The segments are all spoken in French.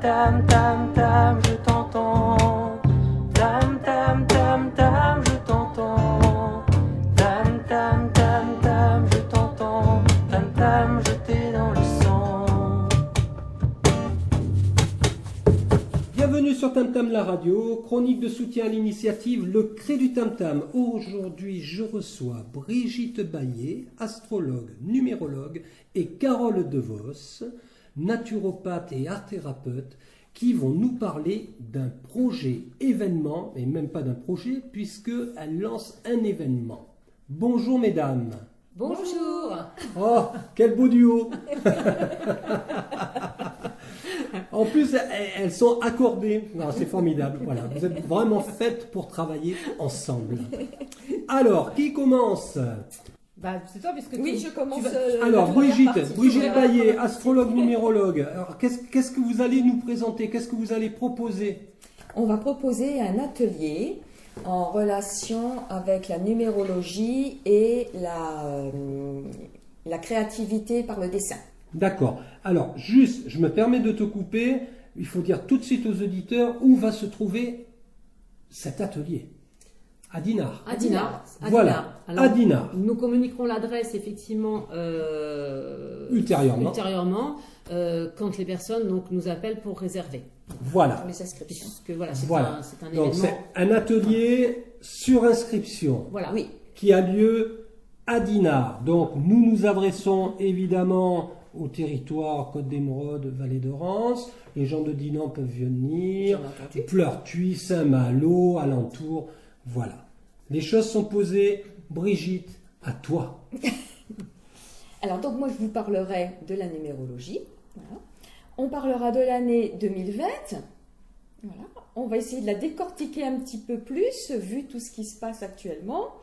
tam tam tam, je t'entends. Tam tam tam tam, je t'entends. Tam tam tam tam, je t'entends. Tam tam, je t'ai dans le sang. Bienvenue sur Tam Tam la radio, chronique de soutien à l'initiative Le Cré du Tam Tam. Aujourd'hui, je reçois Brigitte Baillet, astrologue, numérologue, et Carole DeVos, naturopathe et art-thérapeute, qui vont nous parler d'un projet événement, et même pas d'un projet, puisqu'elles lancent un événement. Bonjour mesdames. Bonjour. Oh, quel beau duo. En plus, elles sont accordées. Non, c'est formidable. Voilà, vous êtes vraiment faites pour travailler ensemble. Alors, qui commence? C'est toi, puisque Oui, je commence. Alors, Brigitte Voilà. Baillet, astrologue, numérologue. Alors, qu'est-ce que vous allez nous présenter? Qu'est-ce que vous allez proposer? On va proposer un atelier en relation avec la numérologie et la créativité par le dessin. D'accord. Alors, juste, je me permets de te couper. Il faut dire tout de suite aux auditeurs où va se trouver cet atelier. À Dinard. À Dinard. Voilà, Alors, à Dinard. nous communiquerons l'adresse effectivement Ultérieurement. quand les personnes nous appellent pour réserver. Voilà. Pour les inscriptions. Puisque voilà, c'est Voilà. c'est un Donc, événement. c'est un atelier sur inscription Voilà. Oui. qui a lieu à Dinard. Donc, nous adressons évidemment au territoire Côte d'Émeraude, Vallée de Rance. Les gens de Dinan peuvent venir. Bien entendu. Pleurtuis, Saint-Malo, alentour. Voilà. Les choses sont posées. Brigitte, à toi. Alors, donc, moi, je vous parlerai de la numérologie. Voilà. On parlera de l'année 2020. Voilà. On va essayer de la décortiquer un petit peu plus, vu tout ce qui se passe actuellement.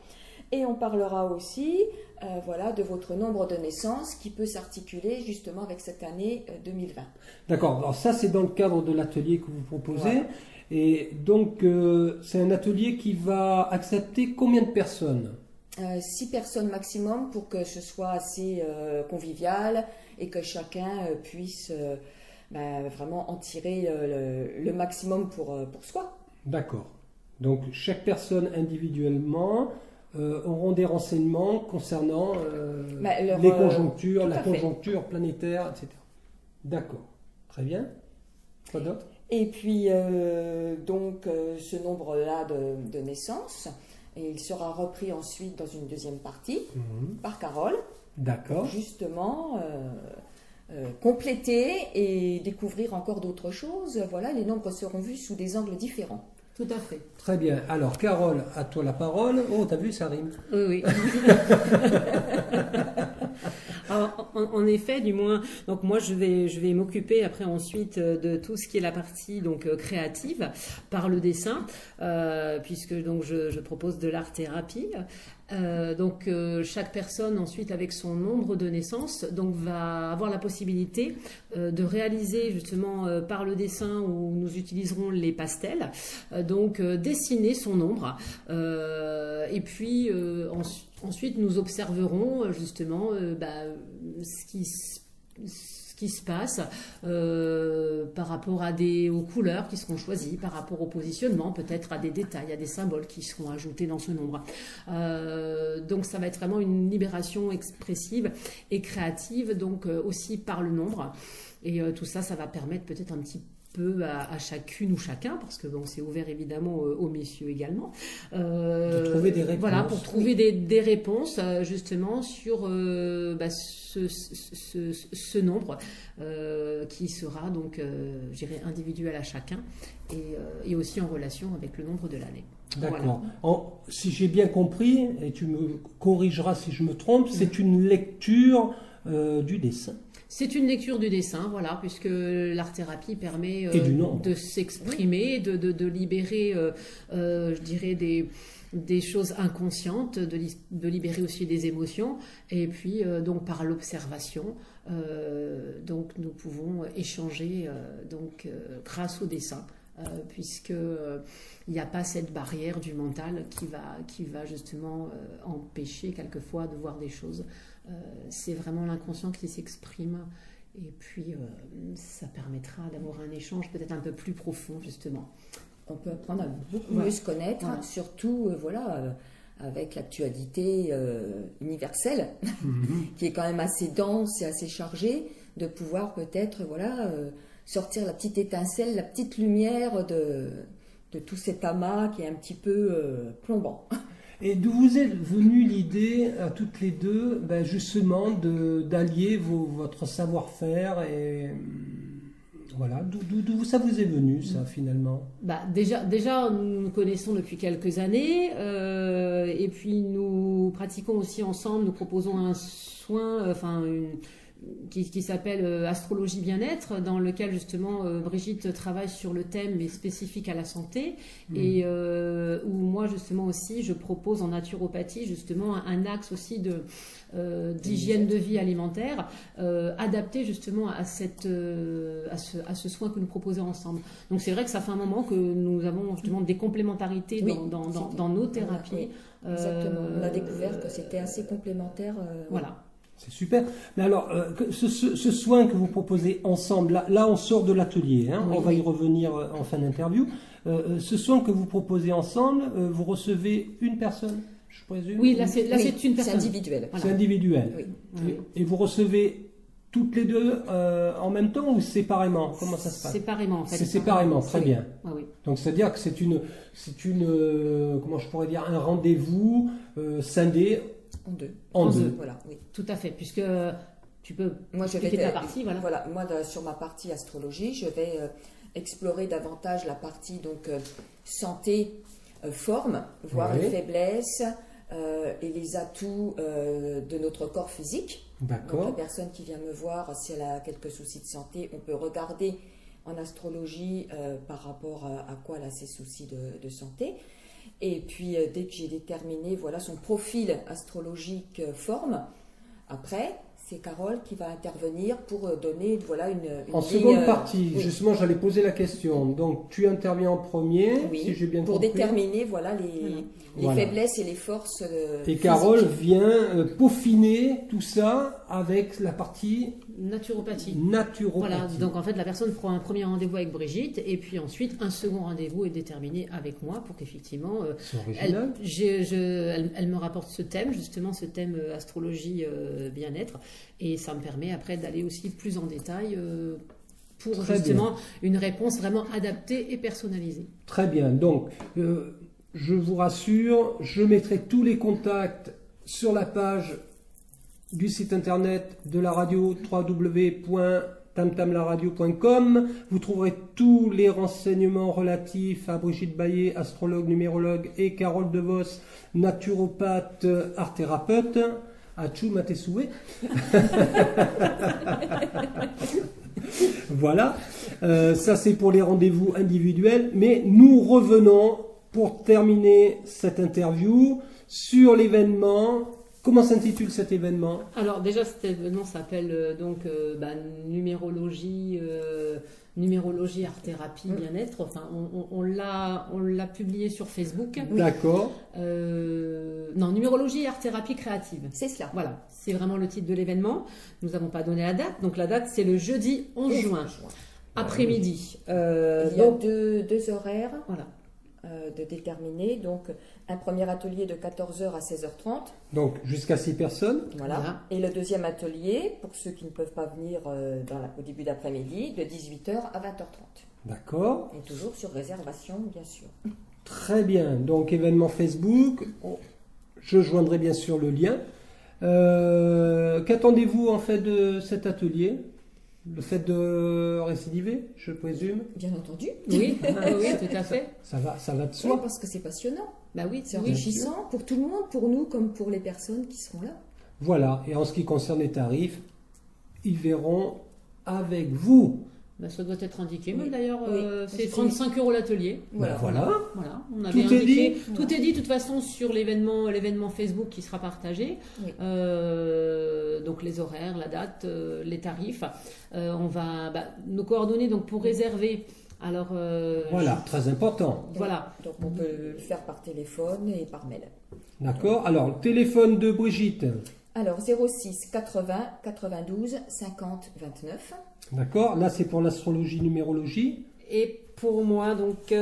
Et on parlera aussi de votre nombre de naissances qui peut s'articuler justement avec cette année 2020. D'accord. Alors, ça, c'est dans le cadre de l'atelier que vous proposez. Voilà. Et donc, c'est un atelier qui va accepter combien de personnes? 6 personnes maximum pour que ce soit assez convivial et que chacun puisse vraiment en tirer le maximum pour soi. D'accord. Donc, chaque personne individuellement auront des renseignements concernant les conjonctures, tout la à fait. conjoncture planétaire, etc. D'accord. Très bien. Quoi d'autre? Et puis, ce nombre-là de naissances, et il sera repris ensuite dans une deuxième partie par Carole, D'accord. justement compléter et découvrir encore d'autres choses. Voilà, les nombres seront vus sous des angles différents. Tout à fait. Très bien. Alors, Carole, à toi la parole. Oh, t'as vu, ça rime. Oui. Alors, en effet, du moins, donc moi je vais m'occuper après ensuite de tout ce qui est la partie donc créative par le dessin, puisque donc je propose de l'art thérapie. Chaque personne ensuite avec son nombre de naissance donc va avoir la possibilité de réaliser justement par le dessin où nous utiliserons les pastels, dessiner son nombre et puis ensuite nous observerons justement ce qui se passe par rapport aux couleurs qui seront choisies, par rapport au positionnement, peut-être à des détails, à des symboles qui seront ajoutés dans ce nombre. Donc ça va être vraiment une libération expressive et créative, donc aussi par le nombre. Et tout ça, ça va permettre peut-être un petit peu à chacune ou chacun, parce que c'est ouvert évidemment aux messieurs également, De trouver des réponses. Voilà, pour trouver des réponses justement sur ce nombre qui sera donc, je dirais, individuel à chacun et aussi en relation avec le nombre de l'année. D'accord. Si j'ai bien compris, et tu me corrigeras si je me trompe, c'est une lecture du dessin. C'est une lecture du dessin, voilà, puisque l'art-thérapie permet Et du nombre. de s'exprimer, de libérer, je dirais, des choses inconscientes, de libérer aussi des émotions, et puis donc par l'observation, donc nous pouvons échanger grâce au dessin. Puisque il n'y a pas cette barrière du mental qui va justement empêcher quelquefois de voir des choses. C'est vraiment l'inconscient qui s'exprime Et puis, ça permettra d'avoir un échange peut-être un peu plus profond, justement. On peut apprendre à beaucoup Ouais. mieux se connaître, Voilà. surtout avec l'actualité universelle, qui est quand même assez dense et assez chargée, de pouvoir peut-être sortir la petite étincelle, la petite lumière de tout cet amas qui est un petit peu plombant. Et d'où vous est venue l'idée à toutes les deux, justement, d'allier votre savoir-faire et voilà, d'où ça vous est venu, ça, finalement? Déjà, nous nous connaissons depuis quelques années, et puis nous pratiquons aussi ensemble, nous proposons un soin, qui s'appelle Astrologie Bien-être, dans lequel justement Brigitte travaille sur le thème mais spécifique à la santé, et où moi justement aussi je propose en naturopathie justement un axe aussi d'hygiène de vie alimentaire adapté justement à ce soin que nous proposons ensemble. Donc c'est vrai que ça fait un moment que nous avons justement des complémentarités Oui, dans nos thérapies. Oui, exactement. On a découvert que c'était assez complémentaire. Voilà. C'est super. Mais alors, ce soin que vous proposez ensemble, là on sort de l'atelier, hein, Oui, on va y revenir en fin d'interview. Ce soin que vous proposez ensemble, vous recevez une personne, je présume? Oui, là c'est une C'est personne. individuel. Voilà. C'est individuel. Oui. Oui. Et vous recevez toutes les deux en même temps ou séparément? Comment ça se passe? Séparément, en fait. C'est séparément, très bien. Ah oui. Donc c'est-à-dire que c'est une comment je pourrais dire, un rendez-vous scindé En deux. en deux. Voilà, oui. Tout à fait, puisque tu peux Moi, je vais expliquer ta partie, voilà. Moi, sur ma partie astrologie, je vais explorer davantage la partie santé, forme, voir Oui. les faiblesses et les atouts de notre corps physique. Donc, la D'accord. personne qui vient me voir, si elle a quelques soucis de santé, on peut regarder en astrologie par rapport à quoi elle a ses soucis de santé. Et puis, dès que j'ai déterminé son profil astrologique forme, après, c'est Carole qui va intervenir pour donner une En ligne, seconde partie, oui. justement, j'allais poser la question. Donc, tu interviens en premier, Oui, si j'ai bien pour compris. déterminer les Voilà. faiblesses et les forces Et Carole physiques. vient peaufiner tout ça avec la partie Naturopathie. naturopathie. Voilà, donc en fait la personne prend un premier rendez-vous avec Brigitte et puis ensuite un second rendez-vous est déterminé avec moi pour qu'effectivement C'est original. elle me rapporte ce thème, justement ce thème astrologie bien-être, et ça me permet après d'aller aussi plus en détail pour Très justement une réponse vraiment adaptée et personnalisée. Très bien. Donc, je vous rassure, je mettrai tous les contacts sur la page du site internet de la radio, www.tamtamlaradio.com. Vous trouverez tous les renseignements relatifs à Brigitte Baillet, astrologue, numérologue, et Carole DeVos, naturopathe, art thérapeute. Achou Matesoué. Voilà. Ça, c'est pour les rendez-vous individuels. Mais nous revenons pour terminer cette interview sur l'événement. Comment s'intitule cet événement? Alors déjà cet événement s'appelle numérologie art thérapie bien-être. Enfin on l'a publié sur Facebook. D'accord. Non, numérologie art thérapie créative. C'est cela. Voilà, c'est vraiment le titre de l'événement. Nous n'avons pas donné la date, donc la date c'est le jeudi 11 juin après-midi. Il y a Donc deux horaires voilà. de déterminer. Donc, un premier atelier de 14h à 16h30. Donc, jusqu'à 6 personnes. Voilà. Et le deuxième atelier, pour ceux qui ne peuvent pas venir au début d'après-midi, de 18h à 20h30. D'accord. Et toujours sur réservation, bien sûr. Très bien. Donc, événement Facebook. Je joindrai bien sûr le lien. Qu'attendez-vous en fait de cet atelier? Le fait de récidiver, je présume? Bien entendu. Oui, oui, tout à fait. Ça va de Oui, soi. parce que c'est passionnant. Bah oui, C'est oui. enrichissant pour tout le monde, pour nous comme pour les personnes qui seront là. Voilà. Et en ce qui concerne les tarifs, ils verront avec vous. Bah, ça doit être indiqué, Oui. mais d'ailleurs, Oui. c'est 35 € l'atelier. Voilà. Voilà, on avait Tout est indiqué. dit. Tout est dit de toute façon sur l'événement Facebook qui sera partagé. Oui. Donc les horaires, la date, les tarifs. On va nos coordonnées donc pour réserver. Alors Voilà, très important. voilà. Donc, on peut le faire par téléphone et par mail. D'accord. Alors, le téléphone de Brigitte. Alors 06 80 92 50 29. D'accord, là c'est pour l'astrologie, numérologie. Et pour moi, donc,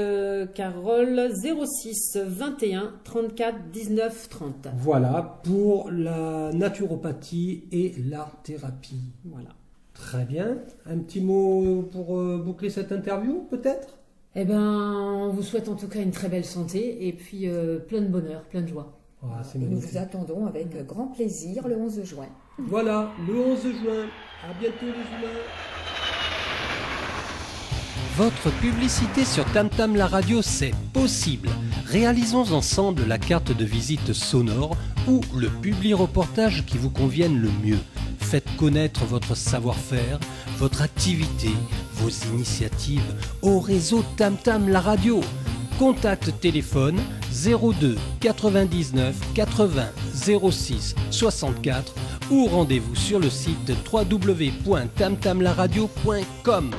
Carole, 06 21 34 19 30. Voilà, pour la naturopathie et l'art-thérapie. Voilà. Très bien. Un petit mot pour boucler cette interview, peut-être? Eh ben, on vous souhaite en tout cas une très belle santé et puis plein de bonheur, plein de joie. Ah, c'est Et nous magnifique. vous attendons avec grand plaisir le 11 juin. Voilà, le 11 juin. À bientôt les humains. Votre publicité sur Tam Tam la radio, c'est possible. Réalisons ensemble la carte de visite sonore ou le publi-reportage qui vous convienne le mieux. Faites connaître votre savoir-faire, votre activité, vos initiatives au réseau Tam Tam la radio. Contact téléphone 02 99 80 06 64 ou rendez-vous sur le site www.tamtamlaradio.com.